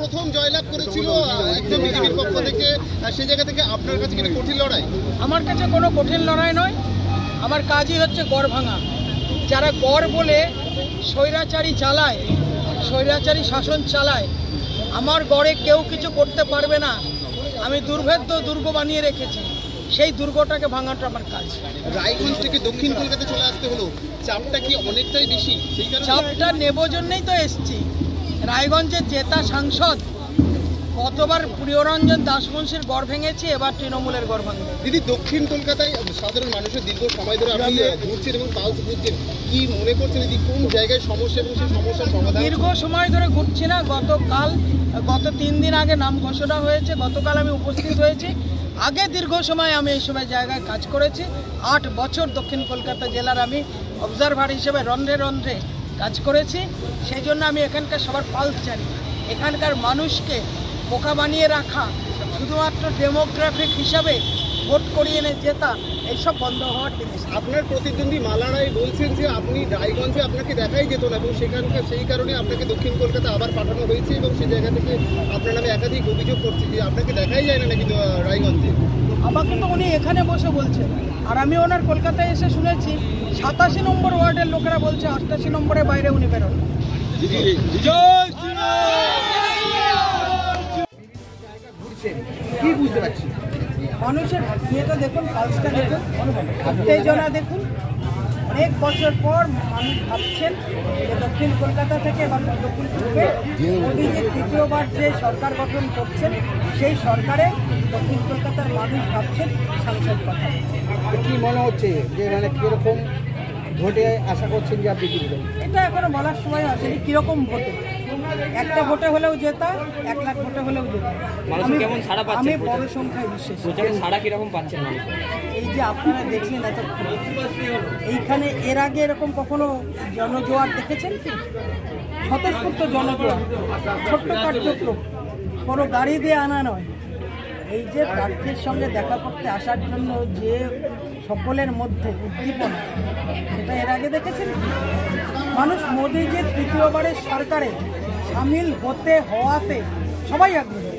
প্রথম জয়লাভ করেছিল একদম বিজেপির পক্ষ থেকে, সেই জায়গা থেকে আপনার কাছে কি কঠিন লড়াই? আমার কাছে কোনো কঠিন লড়াই নয়, আমার কাজই হচ্ছে গড় ভাঙা। যারা গড় বলে স্বৈরাচারী চালায়, স্বৈরাচারী শাসন চালায়, আমার গড়ে কেউ কিছু করতে পারবে না। আমি দুর্ভেদ্য দুর্গ বানিয়ে রেখেছি, সেই দুর্গটাকে ভাঙাটা আমার কাজ। রায়গঞ্জ থেকে দক্ষিণ কলকাতা চলে আসতে হলো, চাপটা কি অনেকটাই বেশি? চাপটা নেব জন্যই তো এসছি। রায়গঞ্জের জেতা সাংসদ কতবার প্রিয়রঞ্জন দাসমুন্সির গড় ভেঙেছি, এবার তৃণমূলের গড় ভাঙবে। দিদি, দক্ষিণ কলকাতায় সাধারণ মানুষের দীর্ঘ সময় ধরে আপনি ঘুরছেন এবং পালস ঘুরছেন, কি মনে করছেন দিদি কোন জায়গায় সমস্যা এবং সেই সমস্যার সমাধান? দীর্ঘ সময় ধরে ঘুরছি না, গত 3 দিন আগে নাম ঘোষণা হয়েছে, গতকাল আমি উপস্থিত হয়েছি। আগে দীর্ঘ সময় আমি এই সময় জায়গায় কাজ করেছি। 8 বছর দক্ষিণ কলকাতা জেলার আমি অবজারভার হিসেবে রন্ধ্রে রন্ধ্রে কাজ করেছি। সেই জন্য আমি এখানকার সবার পালস জানি। এখানকার মানুষকে বোকা বানিয়ে রাখা, শুধুমাত্র ডেমোগ্রাফিক হিসাবে ভোট করিয়ে এনে জেতা, এইসব বন্ধ হওয়ার জিনিস। আপনার প্রতিদ্বন্দ্বী মালা রায় বলছেন যে আপনি রায়গঞ্জে আপনাকে দেখাই যেত না এবং সেই কারণে আপনাকে দক্ষিণ কলকাতা আবার পাঠানো হয়েছে এবং সেই জায়গা থেকে আপনার নামে একাধিক অভিযোগ করছে যে আপনাকে দেখাই যায় না নাকি রায়গঞ্জে। আমাকে তো উনি এখানে বসে বলছেন, আর আমি ওনার কলকাতায় এসে শুনেছি 87 নম্বর ওয়ার্ডের লোকেরা বলছে 88 নম্বরের বাইরে উনি বেরোন। কি বুঝতে পারছি মানুষের ইয়েটা দেখুন, পালসটা দেখুন, উত্তেজনা দেখুন। অনেক বছর পর মানুষ ভাবছেন যে দক্ষিণ কলকাতা থেকে এবার দক্ষিণ পূর্বে মোদীজি তৃতীয়বার যে সরকার গঠন করছেন, সেই সরকারে দক্ষিণ কলকাতার মানুষ ভাবছেন সাংসদ কথা। কি মনে হচ্ছে যে মানে কিরকম ভোটে আশা করছেন যে আপনি জিতবেন? এটা এখনো বলার সময় আসেনি কিরকম ভোটে। একটা ভোটে হলেও জেতা, 1 লাখ ভোটে হলেও জেতা। আমি বড় সংখ্যায় বিশ্বাস। সাড়া কিরকম পাচ্ছেন মানুষ? এই যে আপনারা দেখলেন এতক্ষণ, এইখানে এর আগে এরকম কখনো জনজোয়ার দেখেছেন কি? স্বতঃস্ফূর্ত জনজোয়ার, ছোট্ট কার্যক্রম, কোনো গাড়ি দিয়ে আনা নয়। এই যে প্রার্থীর সঙ্গে দেখা করতে আসার জন্য যে সকলের মধ্যে উদ্দীপনা, সেটা এর আগে দেখেছেন। মানুষ মোদীজির তৃতীয়বারের সরকারে সামিল হওয়াতে সবাই আগ্রহী।